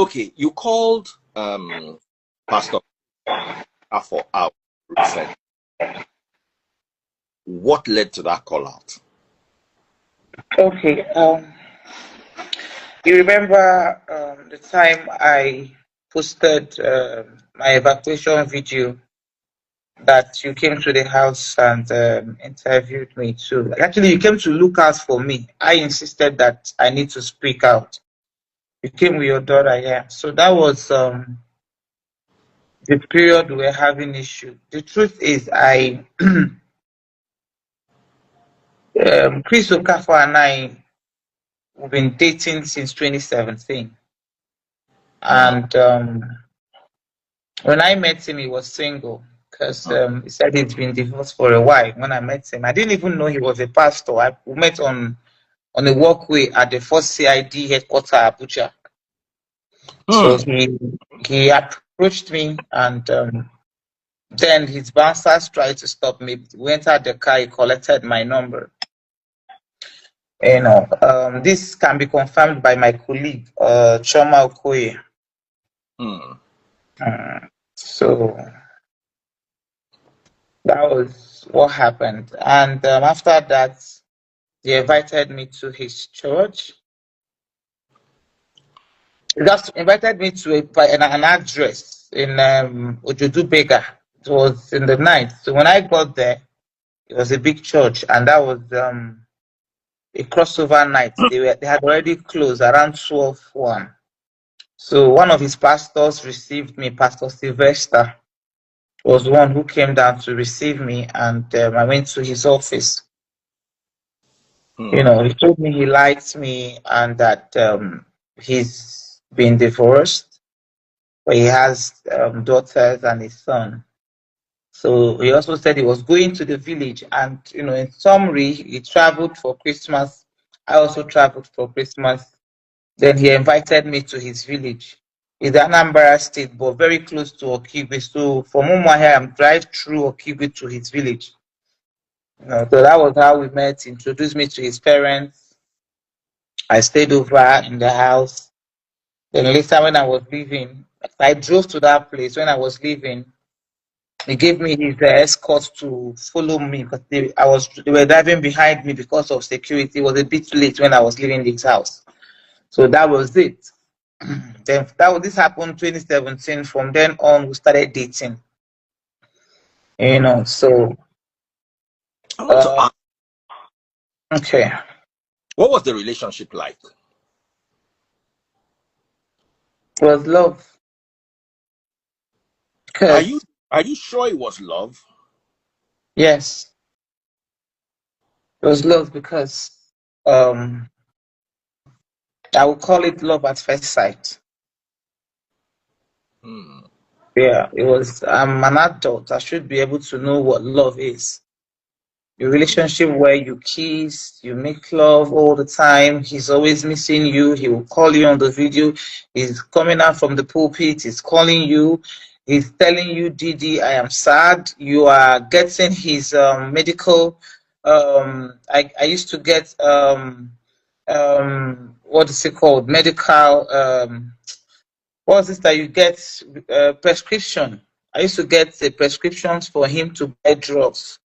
Okay, you called Pastor for our recent. What led to that call out? Okay. You remember the time I posted my evacuation video that you came to the house and interviewed me too. Actually, you came to look out for me. I insisted that I need to speak out. You came with your daughter here. So that was the period we were having issue. The truth is, Chris Okafor and I, we've been dating since 2017. And when I met him, he was single because he said he'd been divorced for a while. When I met him, I didn't even know he was a pastor. We met on a walkway at the first CID headquarters, Abuja. So he approached me, and then his bouncers tried to stop me. We entered the car. He collected my number. This can be confirmed by my colleague, Choma Okoye. So that was what happened. And after that, he invited me to his church. He just invited me to an address in Ojodu Bega. It was in the night. So when I got there, it was a big church, and that was a crossover night. They had already closed around 12:01. So one of his pastors received me. Pastor Sylvester was one who came down to receive me, and I went to his office. He told me he liked me and that he's been divorced, but he has daughters and his son. So he also said he was going to the village, and in summary, he traveled for Christmas. I also traveled for Christmas. Then he invited me to his village. It's Anambra State, but very close to Okigwe. So from Umuahia, I'm drive through Okigwe to his village. So that was how we met. He introduced me to his parents. I stayed over in the house. Then later, when I was leaving, I drove to that place. When I was leaving, he gave me his escort to follow me because they were driving behind me because of security. It was a bit late when I was leaving his house. So that was it. Then this happened 2017. From then on, we started dating. So. Okay. What was the relationship like? It was love. Are you sure it was love? Yes. It was love because I would call it love at first sight. Yeah, it was. I'm an adult. I should be able to know what love is. A relationship where you kiss, you make love all the time. He's always missing you. He will call you on the video. He's coming out from the pulpit. He's calling you. He's telling you, Didi, I am sad. You are getting his medical. I used to get what is it called? Medical. What's this that you get? Prescription. I used to get the prescriptions for him to buy drugs.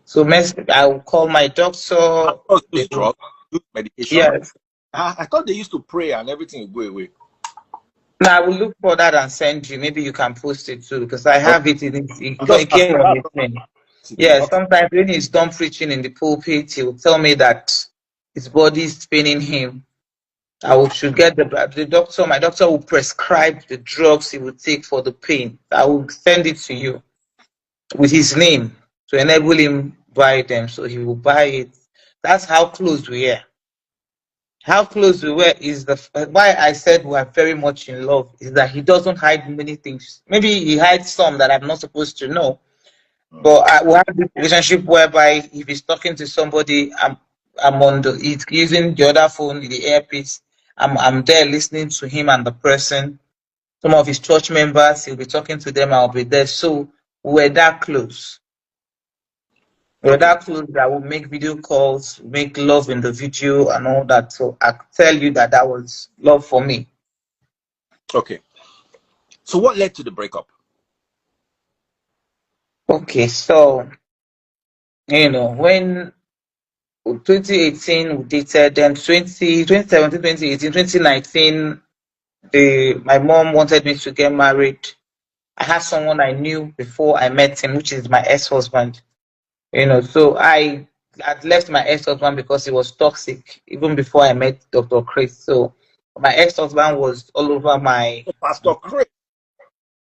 So I will call my doctor. Use drugs, use medication. Yes. I thought they used to pray and everything would go away. Now I will look for that and send you. Maybe you can post it too because I have it in it came on his name. Yeah, sometimes when he's done preaching in the pulpit, he will tell me that his body is paining him. Should get the doctor. My doctor will prescribe the drugs he will take for the pain. I will send it to you with his name to enable him buy them. So he will buy it. That's how close we are. How close we were is why I said we are very much in love is that he doesn't hide many things. Maybe he hides some that I'm not supposed to know. But we have this relationship whereby if he's talking to somebody, he's using the other phone, the earpiece. I'm there listening to him and the person. Some of his church members, he'll be talking to them, I'll be there. So we're that close. We're that close that we'll make video calls, make love in the video and all that. So I tell you that was love for me. Okay. So what led to the breakup? Okay, so when 2018 we dated, then 2017, 2018, 2019, my mom wanted me to get married. I had someone I knew before I met him, which is my ex-husband. So I had left my ex-husband because he was toxic even before I met Dr. Chris. So my ex-husband was all over my. So Pastor Chris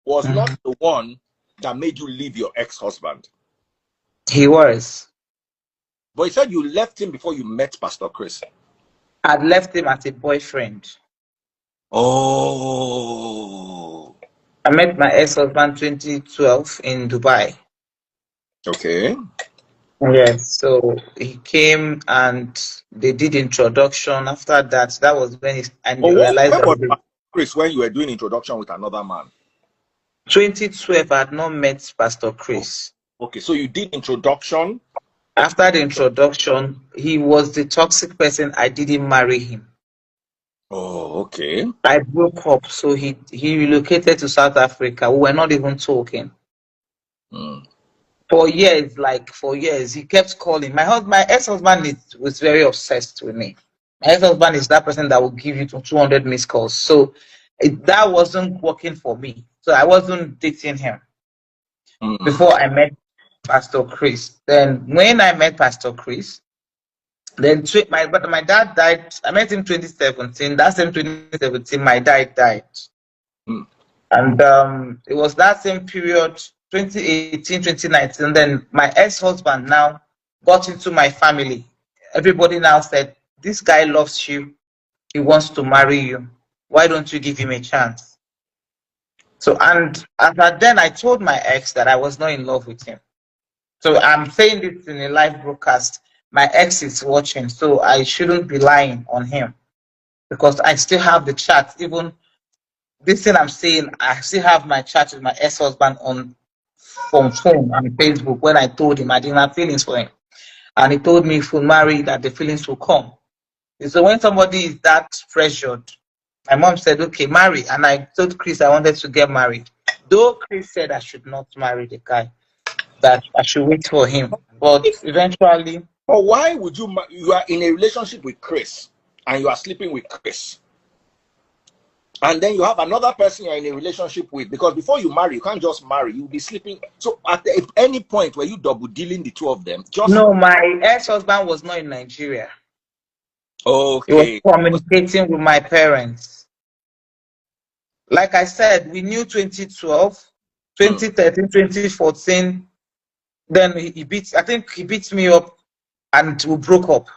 was not Mhm. the one that made you leave your ex-husband. He was. But you said you left him before you met Pastor Chris. I'd left him as a boyfriend. Oh. I met my ex-husband 2012 in Dubai. Okay. Yes, so he came and they did introduction. After that, that was when I But realized where that was Pastor Chris when you were doing introduction with another man? 2012 I had not met Pastor Oh, Chris. okay, so you did introduction. After the introduction, he was the toxic person. I didn't marry him. Oh, okay. I broke up, so he relocated to South Africa. We were not even talking. Mm. For years, he kept calling. My ex-husband was very obsessed with me. My ex-husband is that person that will give you 200 missed calls. So that wasn't working for me. So I wasn't dating him Mm. before I met Pastor Chris. Then when I met Pastor Chris, then my dad died. I met him 2017. That same 2017, my dad died. Mm. And it was that same period, 2018, 2019. Then my ex-husband now got into my family. Everybody now said, this guy loves you. He wants to marry you. Why don't you give him a chance? So, and after then, I told my ex that I was not in love with him. So I'm saying this in a live broadcast. My ex is watching, so I shouldn't be lying on him because I still have the chat. Even this thing I'm saying, I still have my chat with my ex-husband on from phone and Facebook when I told him I didn't have feelings for him. And he told me if we marry that the feelings will come. So when somebody is that pressured, my mom said, okay, marry. And I told Chris I wanted to get married. Though Chris said I should not marry the guy, that I should wait for him. But If, eventually, but why would you are in a relationship with Chris and you are sleeping with Chris? And then you have another person you're in a relationship with, because before you marry, you can't just marry, you'll be sleeping. So at any point where you double dealing the two of them, just no, my ex-husband was not in Nigeria. He was okay. communicating with my parents. Like I said, we knew 2012, Mm. 2013, 2014. Then I think he beat me up and we broke up.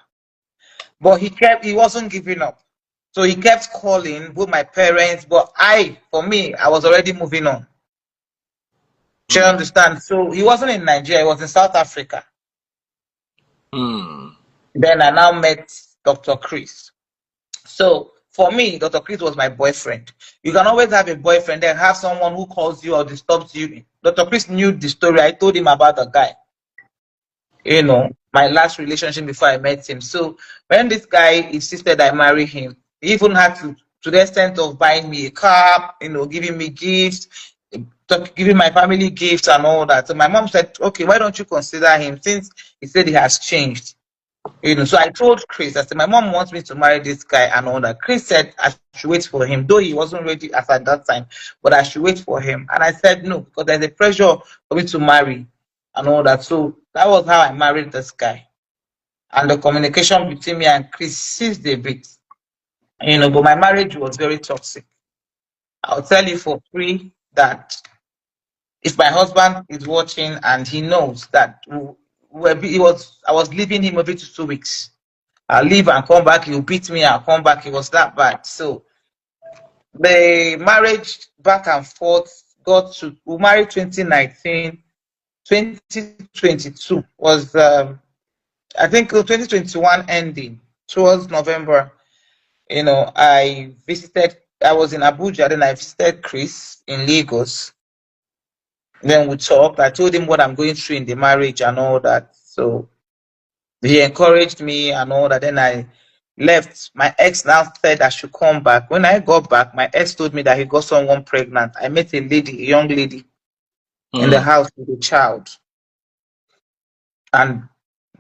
But he wasn't giving up. So he kept calling with my parents. But for me, I was already moving on. Do you Mm. understand? So he wasn't in Nigeria, he was in South Africa. Mm. Then I now met Dr. Chris. So for me, Dr. Chris was my boyfriend. You can always have a boyfriend and have someone who calls you or disturbs you. Dr. Chris knew the story. I told him about the guy, my last relationship before I met him. So when this guy insisted I marry him, he even had to the extent of buying me a car, giving me gifts, giving my family gifts and all that. So my mom said, okay, why don't you consider him since he said he has changed? So I told Chris, I said, my mom wants me to marry this guy and all that. Chris said I should wait for him, though he wasn't ready as at that time, but I should wait for him. And I said no, because there's a pressure for me to marry and all that. So that was how I married this guy. And the communication between me and Chris ceased a bit, but my marriage was very toxic. I'll tell you for free that if my husband is watching and he knows that I was leaving him every 2 weeks. I'll leave and come back. He'll beat me. I'll come back. It was that bad. So the marriage back and forth we married 2019. 2022 was, I think 2021 ending towards November. I was in Abuja, then I visited Chris in Lagos. Then we talked. I told him what I'm going through in the marriage and all that. So he encouraged me and all that. Then left, my ex now said I should come back. When I got back, my ex told me that he got someone pregnant. I met a lady, a young lady, in the house with a child. And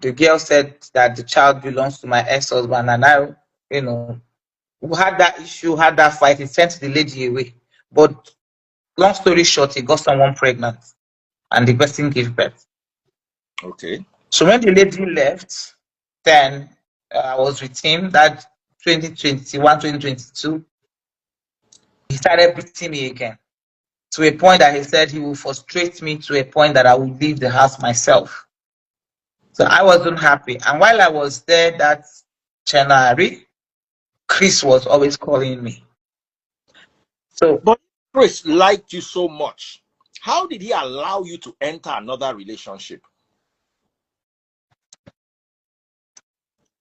the girl said that the child belongs to my ex-husband. And I, we had that issue, had that fight. He sent the lady away. But long story short, he got someone pregnant and the person gave birth. Okay. So when the lady left, then I was with him that 2021, 2022. He started beating me again to a point that he said he will frustrate me to a point that I will leave the house myself. So I wasn't happy. And while I was there that January, Chris was always calling me. So, but Chris liked you so much. How did he allow you to enter another relationship?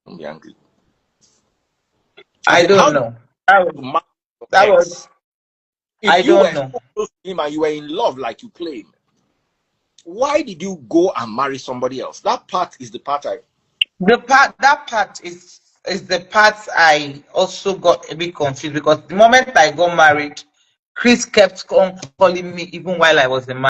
Don't be angry. I don't know. That was if I you don't were know. so close to him and you were in love like you claim, why did you go and marry somebody else? That part is the part that part is the part I also got a bit confused, because the moment I got married, Chris kept on calling me even while I was in marriage.